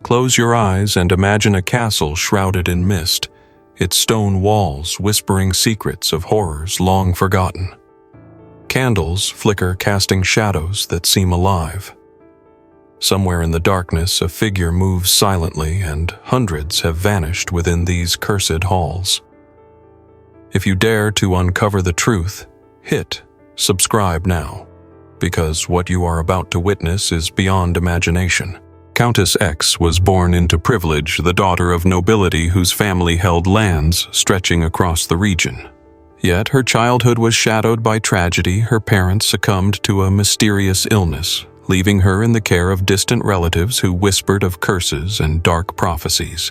Close your eyes and imagine a castle shrouded in mist, its stone walls whispering secrets of horrors long forgotten. Candles flicker, casting shadows that seem alive. Somewhere in the darkness, a figure moves silently, and hundreds have vanished within these cursed halls. If you dare to uncover the truth, hit subscribe now, because what you are about to witness is beyond imagination. Countess X was born into privilege, the daughter of nobility whose family held lands stretching across the region. Yet her childhood was shadowed by tragedy. Her parents succumbed to a mysterious illness, leaving her in the care of distant relatives who whispered of curses and dark prophecies.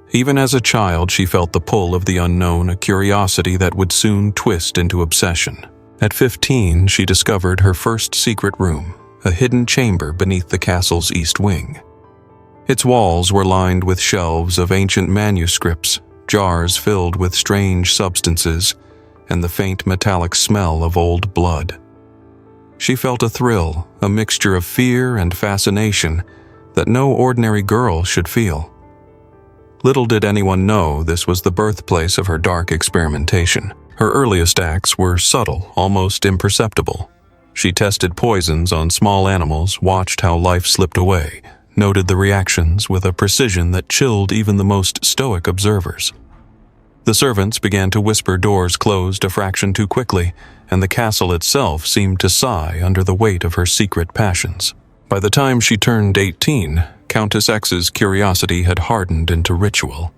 Even as a child, she felt the pull of the unknown, a curiosity that would soon twist into obsession. At 15, she discovered her first secret room, a hidden chamber beneath the castle's east wing. Its walls were lined with shelves of ancient manuscripts, jars filled with strange substances, and the faint metallic smell of old blood. She felt a thrill, a mixture of fear and fascination that no ordinary girl should feel. Little did anyone know this was the birthplace of her dark experimentation. Her earliest acts were subtle, almost imperceptible. She tested poisons on small animals, watched how life slipped away, noted the reactions with a precision that chilled even the most stoic observers. The servants began to whisper doors closed a fraction too quickly, and the castle itself seemed to sigh under the weight of her secret passions. By the time she turned 18, Countess X's curiosity had hardened into ritual.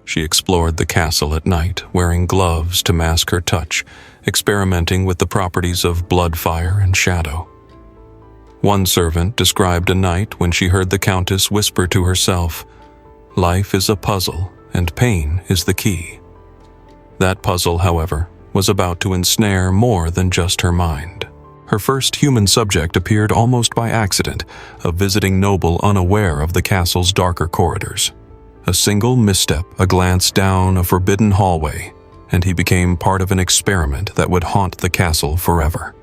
She explored the castle at night, wearing gloves to mask her touch, experimenting with the properties of blood, fire, and shadow. One servant described a night when she heard the Countess whisper to herself, "Life is a puzzle, and pain is the key." That puzzle, however, was about to ensnare more than just her mind. Her first human subject appeared almost by accident, a visiting noble unaware of the castle's darker corridors. A single misstep, a glance down a forbidden hallway, and he became part of an experiment that would haunt the castle forever.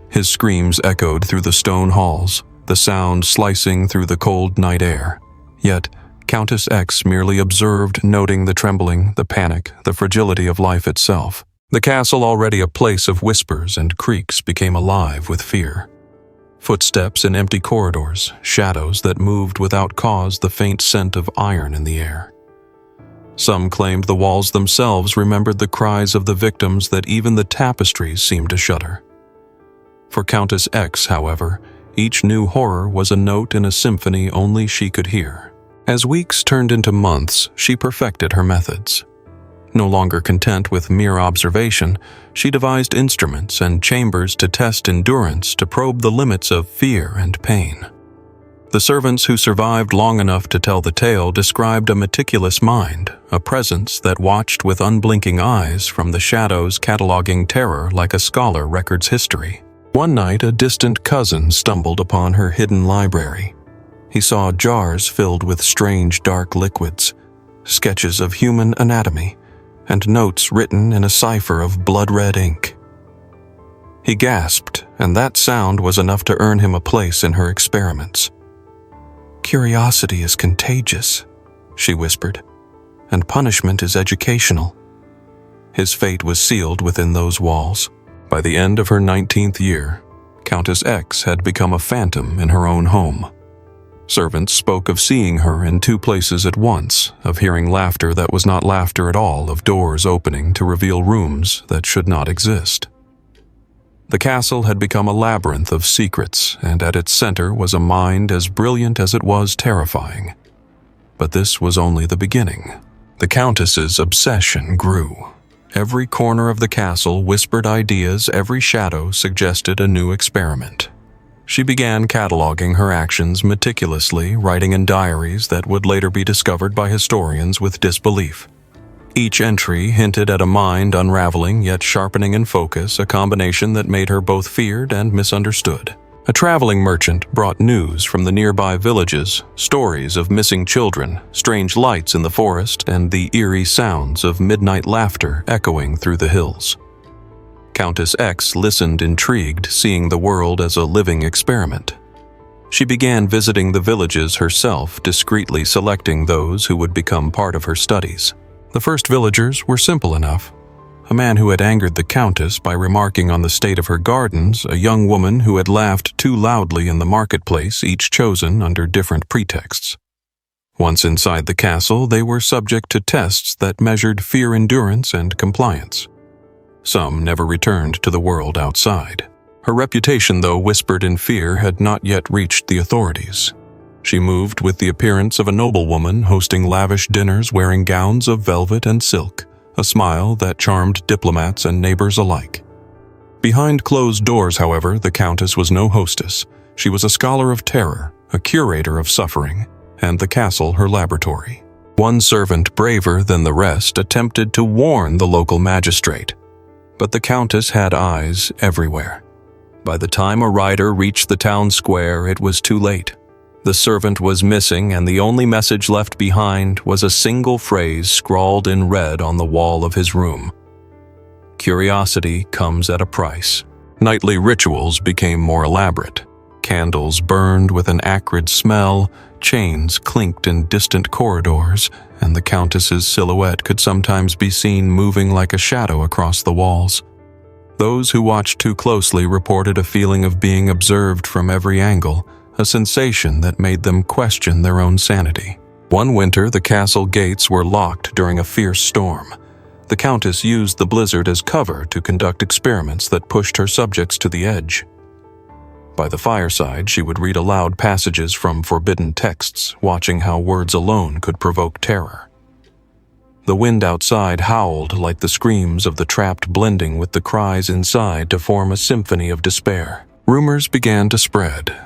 His screams echoed through the stone halls, the sound slicing through the cold night air. Yet, Countess X merely observed, noting the trembling, the panic, the fragility of life itself. The castle, already a place of whispers and creaks, became alive with fear. Footsteps in empty corridors, shadows that moved without cause, the faint scent of iron in the air. Some claimed the walls themselves remembered the cries of the victims, that even the tapestries seemed to shudder. For Countess X, however, each new horror was a note in a symphony only she could hear. As weeks turned into months, she perfected her methods. No longer content with mere observation, she devised instruments and chambers to test endurance, to probe the limits of fear and pain. The servants who survived long enough to tell the tale described a meticulous mind, a presence that watched with unblinking eyes from the shadows, cataloging terror like a scholar records history. One night, a distant cousin stumbled upon her hidden library. He saw jars filled with strange dark liquids, sketches of human anatomy, and notes written in a cipher of blood-red ink. He gasped, and that sound was enough to earn him a place in her experiments. "Curiosity is contagious," she whispered, "and punishment is educational." His fate was sealed within those walls. By the end of her 19th year, Countess X had become a phantom in her own home. Servants spoke of seeing her in 2 places at once, of hearing laughter that was not laughter at all, of doors opening to reveal rooms that should not exist. The castle had become a labyrinth of secrets, and at its center was a mind as brilliant as it was terrifying. But this was only the beginning. The Countess's obsession grew. Every corner of the castle whispered ideas, every shadow suggested a new experiment. She began cataloging her actions meticulously, writing in diaries that would later be discovered by historians with disbelief. Each entry hinted at a mind unraveling yet sharpening in focus, a combination that made her both feared and misunderstood. A traveling merchant brought news from the nearby villages, stories of missing children, strange lights in the forest, and the eerie sounds of midnight laughter echoing through the hills. Countess X listened intrigued, seeing the world as a living experiment. She began visiting the villages herself, discreetly selecting those who would become part of her studies. The first villagers were simple enough. A man who had angered the Countess by remarking on the state of her gardens, a young woman who had laughed too loudly in the marketplace, each chosen under different pretexts. Once inside the castle, they were subject to tests that measured fear endurance and compliance. Some never returned to the world outside. Her reputation, though whispered in fear, had not yet reached the authorities. She moved with the appearance of a noblewoman, hosting lavish dinners wearing gowns of velvet and silk, a smile that charmed diplomats and neighbors alike. Behind closed doors, however, the Countess was no hostess. She was a scholar of terror, a curator of suffering, and the castle her laboratory. One servant, braver than the rest, attempted to warn the local magistrate. But the Countess had eyes everywhere. By the time a rider reached the town square, it was too late. The servant was missing, and the only message left behind was a single phrase scrawled in red on the wall of his room. Curiosity comes at a price. Nightly rituals became more elaborate. Candles burned with an acrid smell, chains clinked in distant corridors, and the Countess's silhouette could sometimes be seen moving like a shadow across the walls. Those who watched too closely reported a feeling of being observed from every angle, a sensation that made them question their own sanity. One winter, the castle gates were locked during a fierce storm. The Countess used the blizzard as cover to conduct experiments that pushed her subjects to the edge. By the fireside, she would read aloud passages from forbidden texts, watching how words alone could provoke terror. The wind outside howled like the screams of the trapped, blending with the cries inside to form a symphony of despair. Rumors began to spread.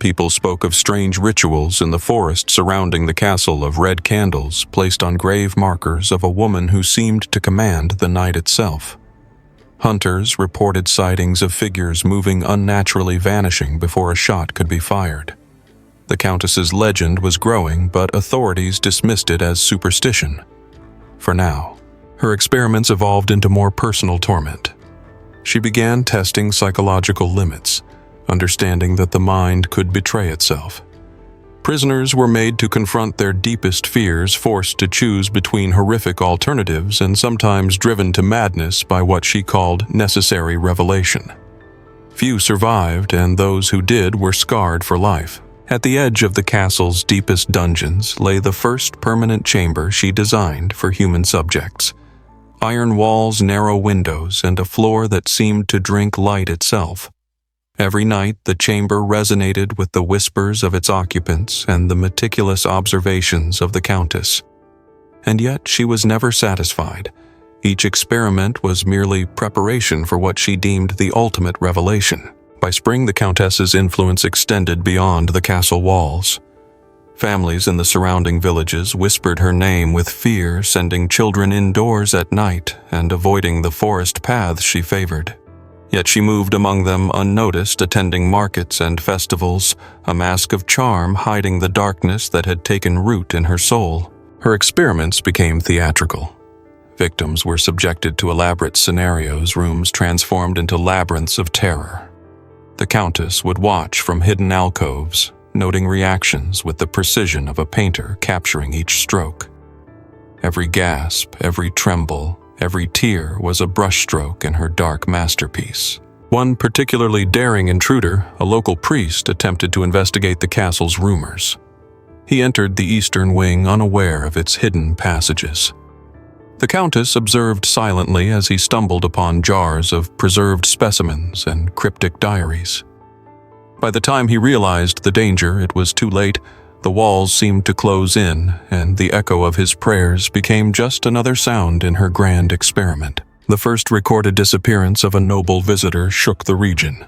People spoke of strange rituals in the forest surrounding the castle, of red candles placed on grave markers of a woman who seemed to command the night itself. Hunters reported sightings of figures moving unnaturally, vanishing before a shot could be fired. The Countess's legend was growing, but authorities dismissed it as superstition. For now, her experiments evolved into more personal torment. She began testing psychological limits, understanding that the mind could betray itself. Prisoners were made to confront their deepest fears, forced to choose between horrific alternatives, and sometimes driven to madness by what she called necessary revelation. Few survived, and those who did were scarred for life. At the edge of the castle's deepest dungeons lay the first permanent chamber she designed for human subjects. Iron walls, narrow windows, and a floor that seemed to drink light itself. Every night, the chamber resonated with the whispers of its occupants and the meticulous observations of the Countess. And yet she was never satisfied. Each experiment was merely preparation for what she deemed the ultimate revelation. By spring, the Countess's influence extended beyond the castle walls. Families in the surrounding villages whispered her name with fear, sending children indoors at night and avoiding the forest paths she favored. Yet she moved among them unnoticed, attending markets and festivals, a mask of charm hiding the darkness that had taken root in her soul. Her experiments became theatrical. Victims were subjected to elaborate scenarios, rooms transformed into labyrinths of terror. The Countess would watch from hidden alcoves, noting reactions with the precision of a painter capturing each stroke. Every gasp, every tremble, every tear was a brushstroke in her dark masterpiece. One particularly daring intruder, a local priest, attempted to investigate the castle's rumors. He entered the eastern wing unaware of its hidden passages. The Countess observed silently as he stumbled upon jars of preserved specimens and cryptic diaries. By the time he realized the danger, it was too late. The walls seemed to close in, and the echo of his prayers became just another sound in her grand experiment. The first recorded disappearance of a noble visitor shook the region.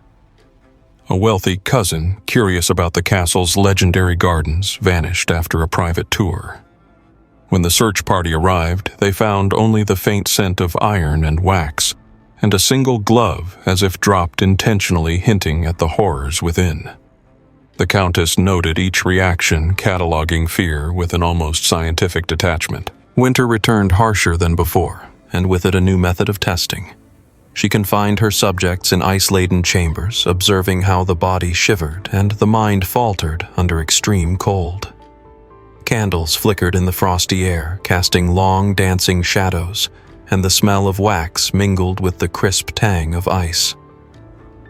A wealthy cousin, curious about the castle's legendary gardens, vanished after a private tour. When the search party arrived, they found only the faint scent of iron and wax, and a single glove, as if dropped intentionally, hinting at the horrors within. The Countess noted each reaction, cataloging fear with an almost scientific detachment. Winter returned harsher than before, and with it a new method of testing. She confined her subjects in ice-laden chambers, observing how the body shivered and the mind faltered under extreme cold. Candles flickered in the frosty air, casting long, dancing shadows, and the smell of wax mingled with the crisp tang of ice.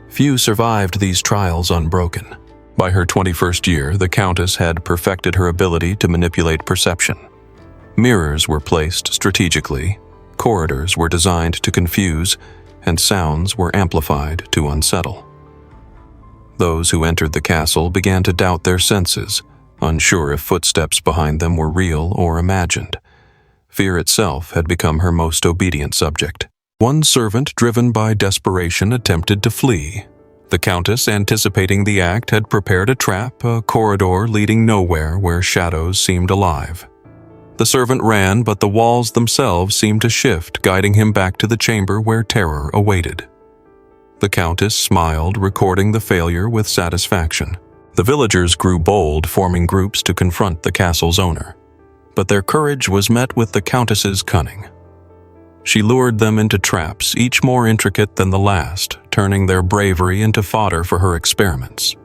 Few survived these trials unbroken. By her 21st year, the Countess had perfected her ability to manipulate perception. Mirrors were placed strategically, corridors were designed to confuse, and sounds were amplified to unsettle. Those who entered the castle began to doubt their senses, unsure if footsteps behind them were real or imagined. Fear itself had become her most obedient subject. One servant, driven by desperation, attempted to flee. The Countess, anticipating the act, had prepared a trap, a corridor leading nowhere where shadows seemed alive. The servant ran, but the walls themselves seemed to shift, guiding him back to the chamber where terror awaited. The Countess smiled, recording the failure with satisfaction. The villagers grew bold, forming groups to confront the castle's owner. But their courage was met with the Countess's cunning. She lured them into traps, each more intricate than the last, turning their bravery into fodder for her experiments.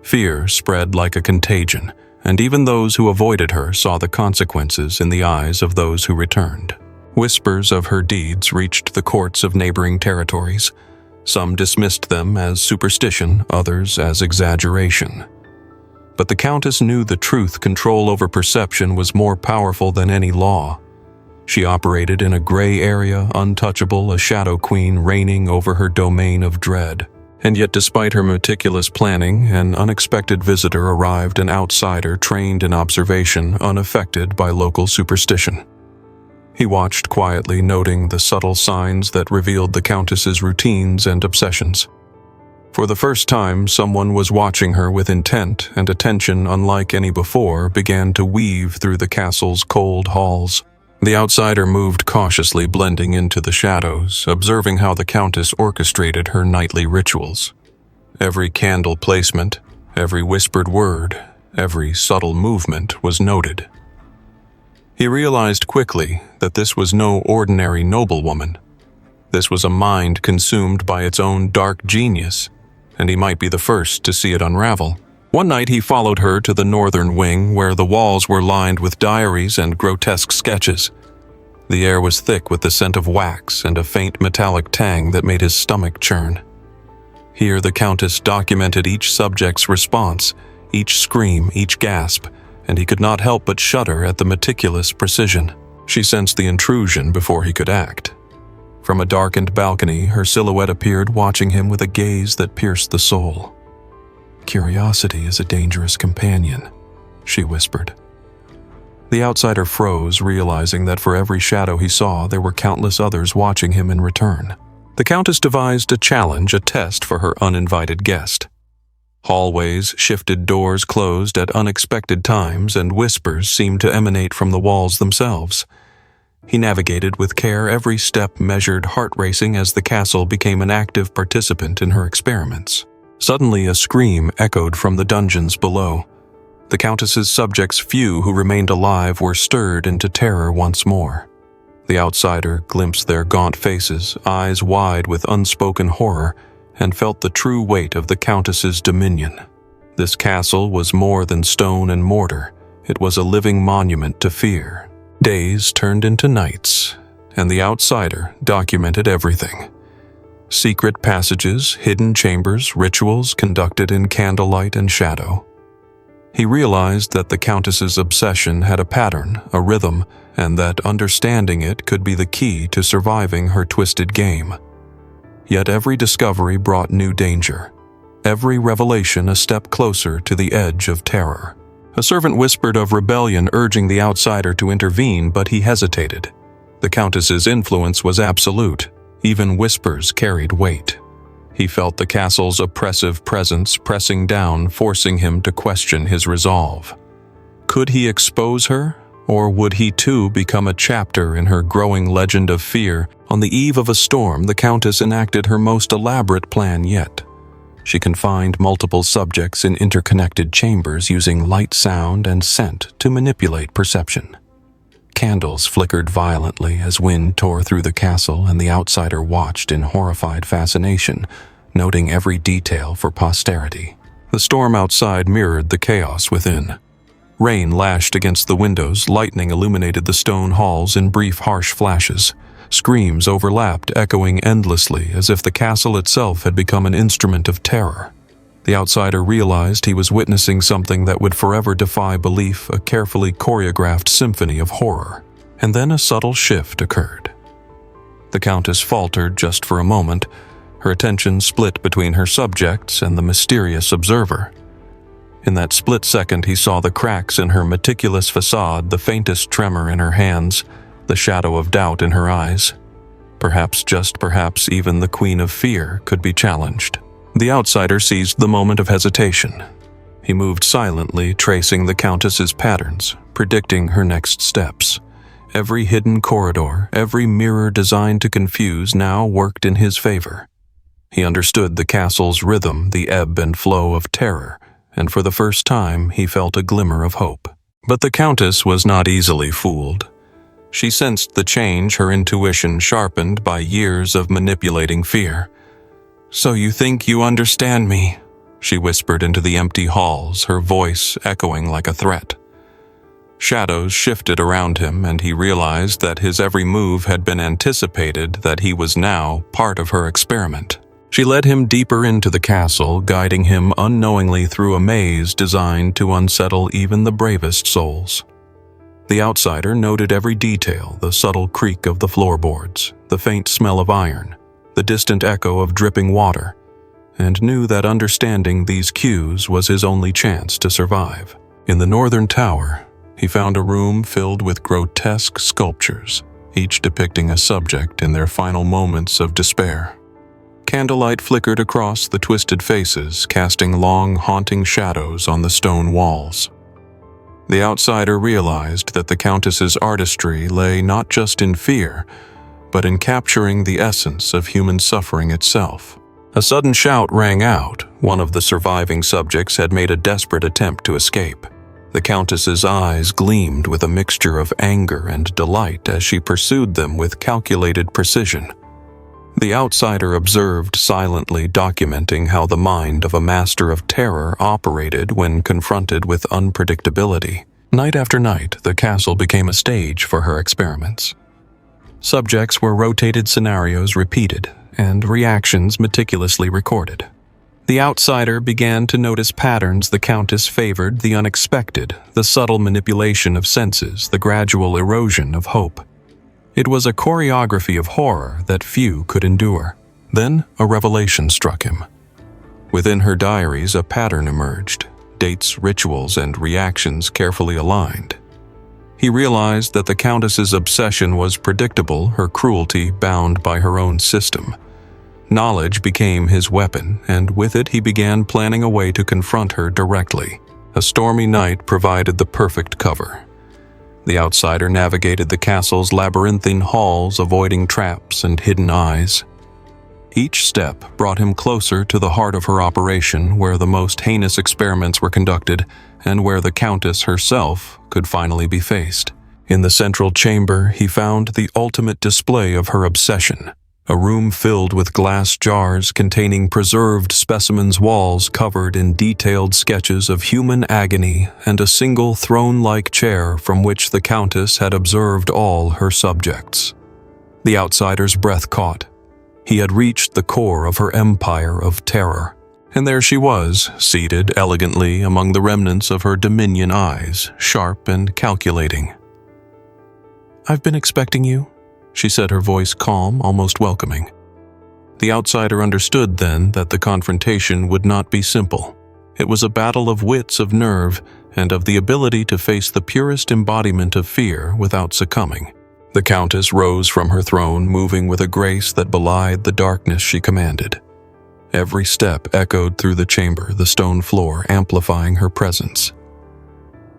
Fear spread like a contagion, and even those who avoided her saw the consequences in the eyes of those who returned. Whispers of her deeds reached the courts of neighboring territories. Some dismissed them as superstition, others as exaggeration. But the Countess knew the truth. Control over perception was more powerful than any law. She operated in a gray area, untouchable, a shadow queen reigning over her domain of dread. And yet, despite her meticulous planning, an unexpected visitor arrived, an outsider trained in observation, unaffected by local superstition. He watched quietly, noting the subtle signs that revealed the Countess's routines and obsessions. For the first time, someone was watching her with intent, and attention unlike any before began to weave through the castle's cold halls. The outsider moved cautiously, blending into the shadows, observing how the Countess orchestrated her nightly rituals. Every candle placement, every whispered word, every subtle movement was noted. He realized quickly that this was no ordinary noblewoman. This was a mind consumed by its own dark genius, and he might be the first to see it unravel. One night he followed her to the northern wing, where the walls were lined with diaries and grotesque sketches. The air was thick with the scent of wax and a faint metallic tang that made his stomach churn. Here the Countess documented each subject's response, each scream, each gasp, and he could not help but shudder at the meticulous precision. She sensed the intrusion before he could act. From a darkened balcony, her silhouette appeared, watching him with a gaze that pierced the soul. "Curiosity is a dangerous companion," she whispered. The outsider froze, realizing that for every shadow he saw, there were countless others watching him in return. The Countess devised a challenge, a test for her uninvited guest. Hallways shifted, doors closed at unexpected times, and whispers seemed to emanate from the walls themselves. He navigated with care, every step measured, heart racing as the castle became an active participant in her experiments. Suddenly a scream echoed from the dungeons below. The Countess's subjects, few who remained alive, were stirred into terror once more. The outsider glimpsed their gaunt faces, eyes wide with unspoken horror, and felt the true weight of the Countess's dominion. This castle was more than stone and mortar. It was a living monument to fear. Days turned into nights, and the outsider documented everything. Secret passages, hidden chambers, rituals conducted in candlelight and shadow. He realized that the Countess's obsession had a pattern, a rhythm, and that understanding it could be the key to surviving her twisted game. Yet every discovery brought new danger. Every revelation a step closer to the edge of terror. A servant whispered of rebellion, urging the outsider to intervene, but he hesitated. The Countess's influence was absolute. Even whispers carried weight. He felt the castle's oppressive presence pressing down, forcing him to question his resolve. Could he expose her? Or would he too become a chapter in her growing legend of fear? On the eve of a storm, the Countess enacted her most elaborate plan yet. She confined multiple subjects in interconnected chambers, using light, sound, and scent to manipulate perception. Candles flickered violently as wind tore through the castle, and the outsider watched in horrified fascination, noting every detail for posterity. The storm outside mirrored the chaos within. Rain lashed against the windows, lightning illuminated the stone halls in brief, harsh flashes. Screams overlapped, echoing endlessly, as if the castle itself had become an instrument of terror. The outsider realized he was witnessing something that would forever defy belief, a carefully choreographed symphony of horror. And then a subtle shift occurred. The Countess faltered just for a moment, her attention split between her subjects and the mysterious observer. In that split second, he saw the cracks in her meticulous facade, the faintest tremor in her hands, the shadow of doubt in her eyes. Perhaps, just perhaps, even the Queen of Fear could be challenged. The outsider seized the moment of hesitation. He moved silently, tracing the Countess's patterns, predicting her next steps. Every hidden corridor, every mirror designed to confuse, now worked in his favor. He understood the castle's rhythm, the ebb and flow of terror, and for the first time he felt a glimmer of hope. But the Countess was not easily fooled. She sensed the change, her intuition sharpened by years of manipulating fear. "So you think you understand me?" she whispered into the empty halls, her voice echoing like a threat. Shadows shifted around him, and he realized that his every move had been anticipated, that he was now part of her experiment. She led him deeper into the castle, guiding him unknowingly through a maze designed to unsettle even the bravest souls. The outsider noted every detail, the subtle creak of the floorboards, the faint smell of iron, the distant echo of dripping water, and knew that understanding these cues was his only chance to survive. In the northern tower, he found a room filled with grotesque sculptures, each depicting a subject in their final moments of despair. Candlelight flickered across the twisted faces, casting long, haunting shadows on the stone walls. The outsider realized that the Countess's artistry lay not just in fear, but in capturing the essence of human suffering itself. A sudden shout rang out. One of the surviving subjects had made a desperate attempt to escape. The Countess's eyes gleamed with a mixture of anger and delight as she pursued them with calculated precision. The outsider observed silently, documenting how the mind of a master of terror operated when confronted with unpredictability. Night after night, the castle became a stage for her experiments. Subjects were rotated, scenarios repeated, and reactions meticulously recorded. The outsider began to notice patterns the Countess favored, the unexpected, the subtle manipulation of senses, the gradual erosion of hope. It was a choreography of horror that few could endure. Then a revelation struck him. Within her diaries, a pattern emerged, dates, rituals, and reactions carefully aligned. He realized that the Countess's obsession was predictable, her cruelty bound by her own system. Knowledge became his weapon, and with it he began planning a way to confront her directly. A stormy night provided the perfect cover. The outsider navigated the castle's labyrinthine halls, avoiding traps and hidden eyes. Each step brought him closer to the heart of her operation, where the most heinous experiments were conducted, and where the Countess herself could finally be faced. In the central chamber, he found the ultimate display of her obsession. A room filled with glass jars containing preserved specimens, walls covered in detailed sketches of human agony, and a single throne-like chair from which the Countess had observed all her subjects. The outsider's breath caught. He had reached the core of her empire of terror. And there she was, seated elegantly among the remnants of her dominion, eyes sharp and calculating. "I've been expecting you," she said, her voice calm, almost welcoming. The outsider understood then that the confrontation would not be simple. It was a battle of wits, of nerve, and of the ability to face the purest embodiment of fear without succumbing. The Countess rose from her throne, moving with a grace that belied the darkness she commanded. Every step echoed through the chamber, the stone floor amplifying her presence.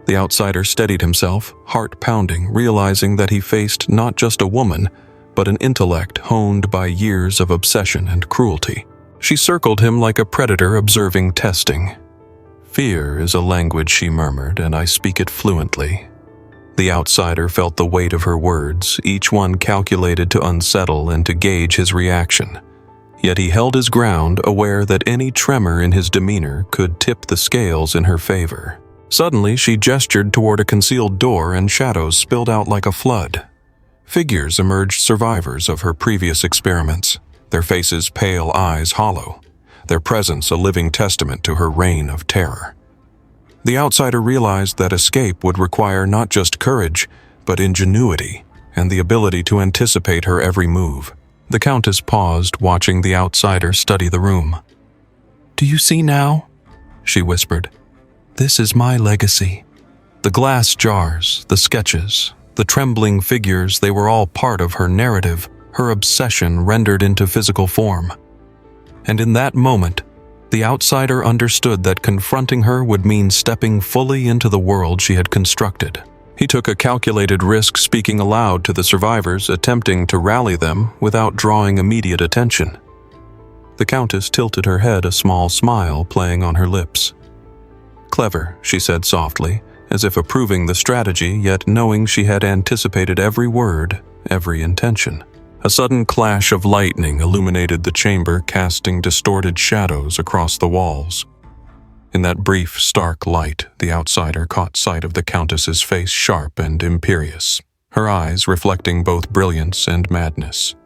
The outsider steadied himself, heart pounding, realizing that he faced not just a woman, but an intellect honed by years of obsession and cruelty. She circled him like a predator observing testing. "Fear is a language," she murmured, "and I speak it fluently. The outsider felt the weight of her words, each one calculated to unsettle and to gauge his reaction. Yet he held his ground, aware that any tremor in his demeanor could tip the scales in her favor. Suddenly, she gestured toward a concealed door, and shadows spilled out like a flood. Figures emerged, survivors of her previous experiments, their faces pale, eyes hollow, their presence a living testament to her reign of terror. The outsider realized that escape would require not just courage, but ingenuity and the ability to anticipate her every move. The Countess paused, watching the outsider study the room. "Do you see now?" she whispered. "This is my legacy." The glass jars, the sketches, the trembling figures, they were all part of her narrative, her obsession rendered into physical form. And in that moment, the outsider understood that confronting her would mean stepping fully into the world she had constructed. He took a calculated risk, speaking aloud to the survivors, attempting to rally them without drawing immediate attention. The Countess tilted her head, a small smile playing on her lips. "Clever," she said softly, as if approving the strategy, yet knowing she had anticipated every word, every intention. A sudden clash of lightning illuminated the chamber, casting distorted shadows across the walls. In that brief, stark light, the outsider caught sight of the Countess's face, sharp and imperious, her eyes reflecting both brilliance and madness.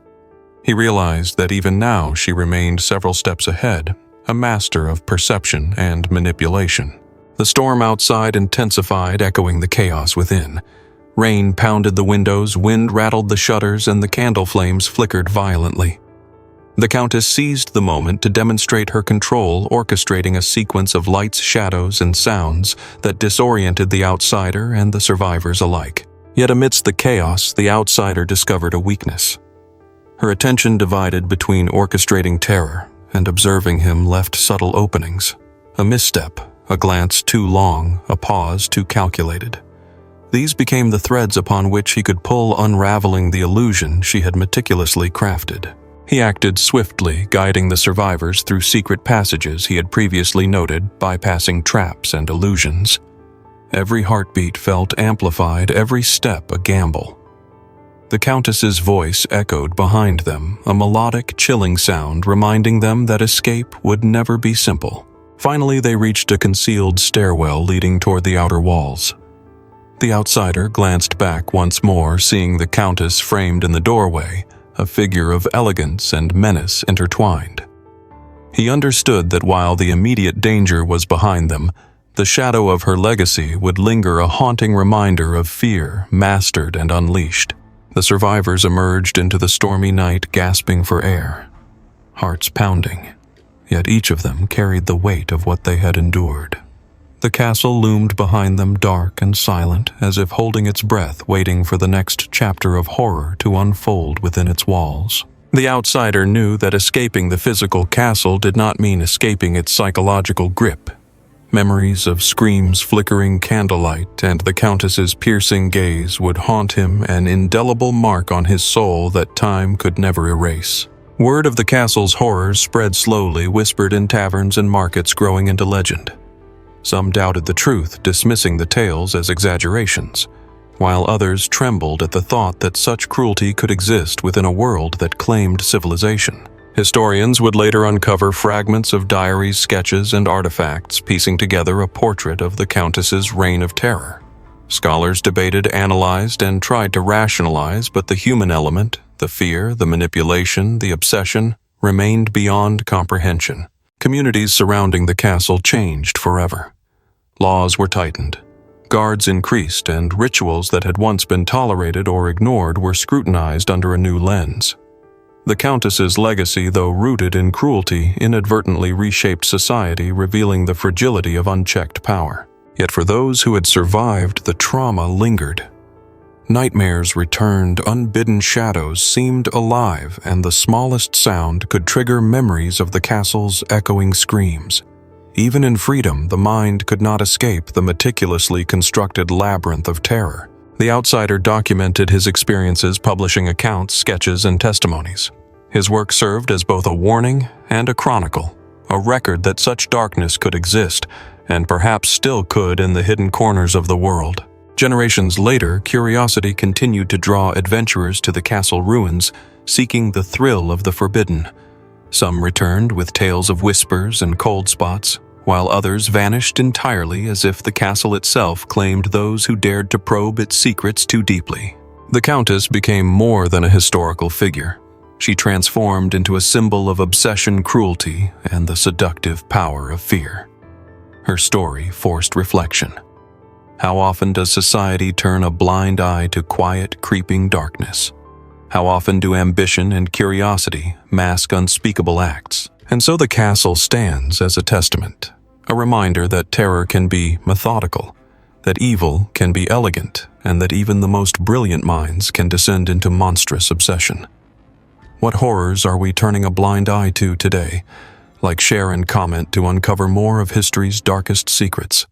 He realized that even now she remained several steps ahead, a master of perception and manipulation. The storm outside intensified, echoing the chaos within. Rain pounded the windows, wind rattled the shutters, and the candle flames flickered violently. The Countess seized the moment to demonstrate her control, orchestrating a sequence of lights, shadows, and sounds that disoriented the outsider and the survivors alike. Yet amidst the chaos, the outsider discovered a weakness. Her attention divided between orchestrating terror and observing him left subtle openings. A misstep, a glance too long, a pause too calculated. These became the threads upon which he could pull, unraveling the illusion she had meticulously crafted. He acted swiftly, guiding the survivors through secret passages he had previously noted, bypassing traps and illusions. Every heartbeat felt amplified, every step a gamble. The Countess's voice echoed behind them, a melodic, chilling sound reminding them that escape would never be simple. Finally, they reached a concealed stairwell leading toward the outer walls. The outsider glanced back once more, seeing the Countess framed in the doorway, a figure of elegance and menace intertwined. He understood that while the immediate danger was behind them, the shadow of her legacy would linger, a haunting reminder of fear, mastered and unleashed. The survivors emerged into the stormy night, gasping for air, hearts pounding, yet each of them carried the weight of what they had endured. The castle loomed behind them, dark and silent, as if holding its breath, waiting for the next chapter of horror to unfold within its walls. The outsider knew that escaping the physical castle did not mean escaping its psychological grip. Memories of screams, flickering candlelight, and the Countess's piercing gaze would haunt him, an indelible mark on his soul that time could never erase. Word of the castle's horrors spread slowly, whispered in taverns and markets, growing into legend. Some doubted the truth, dismissing the tales as exaggerations, while others trembled at the thought that such cruelty could exist within a world that claimed civilization. Historians would later uncover fragments of diaries, sketches, and artifacts, piecing together a portrait of the Countess's reign of terror. Scholars debated, analyzed, and tried to rationalize, but the human element, the fear, the manipulation, the obsession, remained beyond comprehension. Communities surrounding the castle changed forever. Laws were tightened, guards increased, and rituals that had once been tolerated or ignored were scrutinized under a new lens. The Countess's legacy, though rooted in cruelty, inadvertently reshaped society, revealing the fragility of unchecked power. Yet for those who had survived, the trauma lingered. Nightmares returned, unbidden shadows seemed alive, and the smallest sound could trigger memories of the castle's echoing screams. Even in freedom, the mind could not escape the meticulously constructed labyrinth of terror. The outsider documented his experiences, publishing accounts, sketches, and testimonies. His work served as both a warning and a chronicle, a record that such darkness could exist, and perhaps still could in the hidden corners of the world. Generations later, curiosity continued to draw adventurers to the castle ruins, seeking the thrill of the forbidden. Some returned with tales of whispers and cold spots, while others vanished entirely as if the castle itself claimed those who dared to probe its secrets too deeply. The Countess became more than a historical figure. She transformed into a symbol of obsession, cruelty, and the seductive power of fear. Her story forced reflection. How often does society turn a blind eye to quiet, creeping darkness? How often do ambition and curiosity mask unspeakable acts? And so the castle stands as a testament, a reminder that terror can be methodical, that evil can be elegant, and that even the most brilliant minds can descend into monstrous obsession. What horrors are we turning a blind eye to today? Like, share, and comment to uncover more of history's darkest secrets.